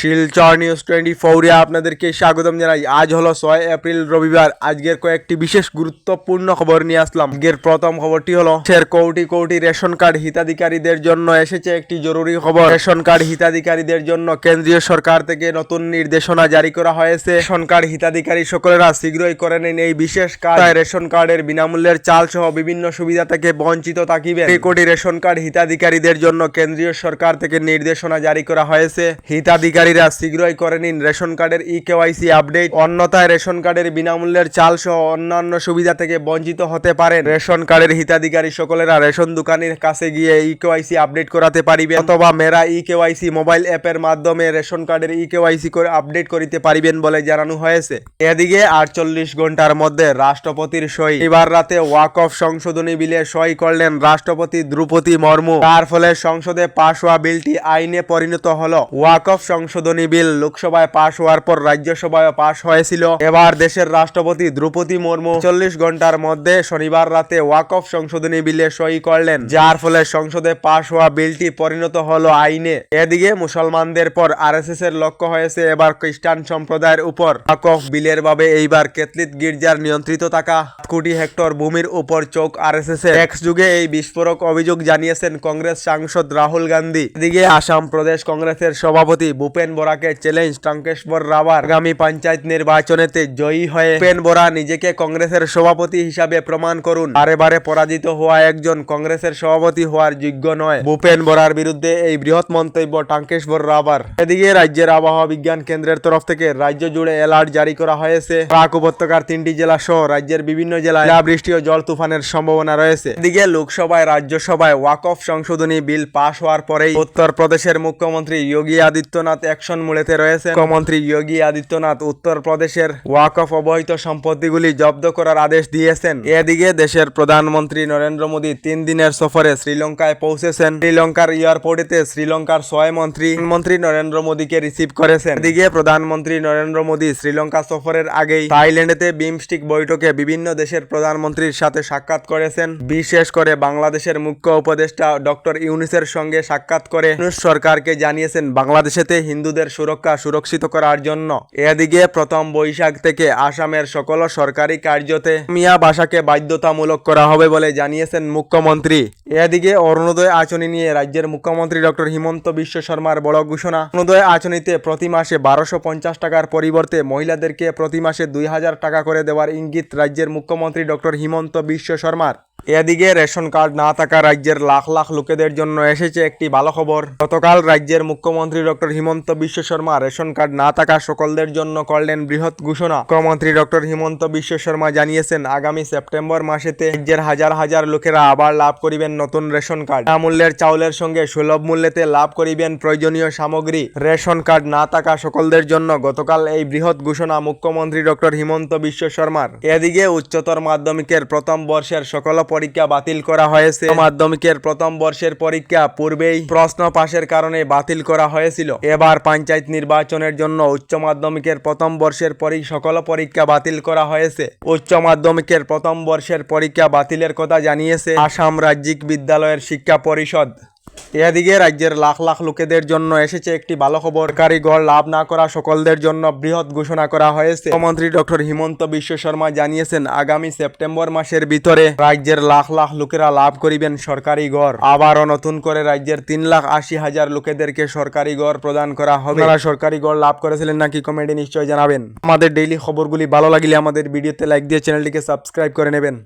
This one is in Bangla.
শিলচর নিউজ 24 আপনাদেরকে স্বাগতম জানাই। আজ হলো 6 এপ্রিল রবিবার। আজকের কয়েকটি বিশেষ গুরুত্বপূর্ণ খবর নিয়ে আসলাম। আজকের প্রথম খবরটি হলো কোটি কোটি রেশন কার্ড হিতাধিকারীদের জন্য এসেছে একটি জরুরি খবর। রেশন কার্ড হিতাধিকারীদের জন্য কেন্দ্রীয় সরকার থেকে নতুন নির্দেশনা জারি করা হয়েছে। রেশন কার্ড হিতাধিকারী সকলেরা শীঘ্রই করে নিন এই বিশেষ কাজ। রেশন কার্ডের বিনামূল্যের চাল সহ বিভিন্ন সুবিধা থেকে বঞ্চিত থাকিবেন। কোটি রেশন কার্ড হিতাধিকারীদের জন্য কেন্দ্রীয় সরকার থেকে নির্দেশনা জারি করা হয়েছে। হিতাধিকারীরা শীঘ্রই করে নিন রেশন কার্ডের ইকেওয়াইসি আপডেট, অন্যথায় রেশন কার্ডের বিনামূল্যের চাল সহ অন্যান্য সুবিধা থেকে বঞ্চিত হতে পারেন। রেশন কার্ডের হিতাধিকারী সকলেরা রেশন দোকানের কাছে গিয়ে ইকেওয়াইসি আপডেট করাতে পারিবেন অথবা মেরা ইকেওয়াইসি মোবাইল অ্যাপের মাধ্যমে রেশন কার্ডের ইকেওয়াইসি করে আপডেট করিতে পারিবেন বলে জানানো হয়েছে। এদিকে 48 ঘন্টার মধ্যে রাষ্ট্রপতির সই। এবার রাতে ওয়াকফ সংশোধনী বিলে সই করলেন রাষ্ট্রপতি দ্রৌপদী মুর্মু। তার ফলে সংসদে পাশ হওয়া বিলটি আইনে পরিণত হলো। ওয়াকফ সংশোধনী বিল লোকসভায় পাশ হওয়ার পর রাজ্যসভায় পাশ হয়েছিল। এবার দেশের রাষ্ট্রপতি দ্রৌপদী মুর্মু 40 ঘন্টার মধ্যে শনিবার রাতে ওয়াকফ সংশোধনী বিলে সই করলেন, যার ফলে সংসদে পাশ হওয়া বিলটি পরিণত হলো আইনে। এদিকে মুসলমানদের পর আরএসএস এর লক্ষ্য হয়েছে এবার খ্রিস্টান সম্প্রদায়ের উপর। ওয়াকফ বিলের ভাবে এইবার ক্যাথলিক গির্জার নিয়ন্ত্রিত থাকা 7 কোটি হেক্টর ভূমির উপর চোখ আরএসএস এর। এক্স যুগে এই বিস্ফোরক অভিযোগ জানিয়েছেন কংগ্রেস সাংসদ রাহুল গান্ধী। এদিকে আসাম প্রদেশ কংগ্রেসের সভাপতি ভূপেন বরাকে চ্যালেঞ্জ টঙ্কেশ্বর রাভার। আগামী পঞ্চায়েত নির্বাচনেতে জয়ী হয়ে ভূপেন বরা নিজেকে কংগ্রেসের সভাপতি হিসাবে প্রমাণ করুন। বারে বারে পরাজিত হওয়া একজন কংগ্রেসের সভাপতি হওয়ার যোগ্য নয়। ভূপেন বরার বিরুদ্ধে এই বৃহৎ মন্তব্য টঙ্কেশ্বর রাভার। এদিকে রাজ্যের আবহাওয়া বিজ্ঞান কেন্দ্রের তরফ থেকে রাজ্য জুড়ে অ্যালার্ট জারি করা হয়েছে। প্রাক উপত্যকার 3টি জেলা সহ রাজ্যের বিভিন্ন জেলায় বৃষ্টি ও জল তুফানের সম্ভাবনা রয়েছে। এদিকে লোকসভায় রাজ্যসভায় ওয়াকফ সংশোধনী বিল পাশ হওয়ার পরেই উত্তরপ্রদেশের মুখ্যমন্ত্রী যোগী আদিত্যনাথ অ্যাকশন মুড়েতে রয়েছে। মুখ্যমন্ত্রী যোগী আদিত্যনাথ উত্তরপ্রদেশের ওয়াকফ অবৈধ সম্পত্তিগুলি জব্দ করার আদেশ দিয়েছেন। এদিকে দেশের প্রধানমন্ত্রী নরেন্দ্র মোদী 3 দিনের সফরে শ্রীলঙ্কায় পৌঁছেছেন। শ্রীলঙ্কার এয়ারপোর্টেতে শ্রীলঙ্কার 6 মন্ত্রী নরেন্দ্র মোদীকে রিসিভ করেছেন। এদিকে প্রধানমন্ত্রী নরেন্দ্র মোদী শ্রীলঙ্কা সফরের আগেই থাইল্যান্ডেতে বিমস্টিক বৈঠকে বিভিন্ন দেশের প্রধানমন্ত্রীর সাথে সাক্ষাৎ করেছেন। বিশেষ করে বাংলাদেশের মুখ্য উপদেষ্টা ডক্টর ইউনূসের সঙ্গে সাক্ষাৎ করে ইউনূস সরকারকে জানিয়েছেন বাংলাদেশেতে হিন্দুদের সুরক্ষা সুরক্ষিত করার জন্য। এদিকে 1 বৈশাখ থেকে আসামের সকল সরকারি কার্যতে মিয়া ভাষাকে বাধ্যতামূলক করা হবে বলে জানিয়েছেন মুখ্যমন্ত্রী। এদিকে অরুণোদয় আঁচনি নিয়ে রাজ্যের মুখ্যমন্ত্রী ডক্টর হিমন্ত বিশ্ব শর্মার বড় ঘোষণা। অরুণোদয় আঁচনিতে প্রতি মাসে 1250 টাকার পরিবর্তে মহিলাদেরকে প্রতি মাসে 2000 টাকা করে দেওয়ার ইঙ্গিত রাজ্যের মুখ্যমন্ত্রী ডক্টর হিমন্ত বিশ্ব শর্মার। এদিকে রেশন কার্ড না থাকা রাজ্যের লাখ লাখ লোকেদের জন্য এসেছে একটি ভালো খবর। গতকাল রাজ্যের মুখ্যমন্ত্রী doctor Himanta Biswa Sarma ration card না থাকা সকলদের জন্য করলেন বৃহৎ ঘোষণা। মুখ্যমন্ত্রী ডক্টর হিমন্ত বিশ্ব শর্মা জানিয়েছেন আগামী সেপ্টেম্বর মাসেতে রাজ্যের হাজার হাজার লোকেরা আবার লাভ করিবেন নতুন রেশন কার্ড। মূল্যের চাউলের সঙ্গে সুলভ মূল্যেতে লাভ করিবেন প্রয়োজনীয় সামগ্রী। রেশন কার্ড না থাকা সকলদের জন্য গতকাল এই বৃহৎ ঘোষণা মুখ্যমন্ত্রী ডক্টর হিমন্ত বিশ্ব শর্মার। এদিকে উচ্চতর মাধ্যমিকের প্রথম বর্ষের সকল পরীক্ষা বাতিল করা হয়েছে। মাধ্যমিকের প্রথম বর্ষের পরীক্ষা পূর্বেই প্রশ্ন পাশের কারণে বাতিল করা হয়েছিল। এবার পঞ্চায়েত নির্বাচনের জন্য উচ্চ মাধ্যমিকের প্রথম বর্ষের সকল পরীক্ষা বাতিল করা হয়েছে। উচ্চ মাধ্যমিকের প্রথম বর্ষের পরীক্ষা বাতিলের কথা জানিয়েছে আসাম রাজ্যিক বিদ্যালয়ের শিক্ষা পরিষদ। এদিকে রাজ্যের লাখ লাখ লোকেদের জন্য এসেছে একটি ভালো খবর। সরকারি গড় লাভ না করা সকলদের জন্য বৃহৎ ঘোষণা করা হয়েছে। মুখ্যমন্ত্রী ডক্টর হিমন্ত বিশ্ব শর্মা জানিয়েছেন আগামী সেপ্টেম্বর মাসের ভিতরে রাজ্যের লাখ লাখ লোকেরা লাভ করিবেন সরকারি গড়। আবারও নতুন করে রাজ্যের 3,80,000 লোকেদেরকে সরকারি গড় প্রদান করা হবে। আপনারা সরকারি গড় লাভ করেছিলেন নাকি কমেন্টে নিশ্চয়ই জানাবেন। আমাদের ডেইলি খবরগুলি ভালো লাগলে আমাদের ভিডিওতে লাইক দিয়ে চ্যানেলটিকে সাবস্ক্রাইব করে নেবেন।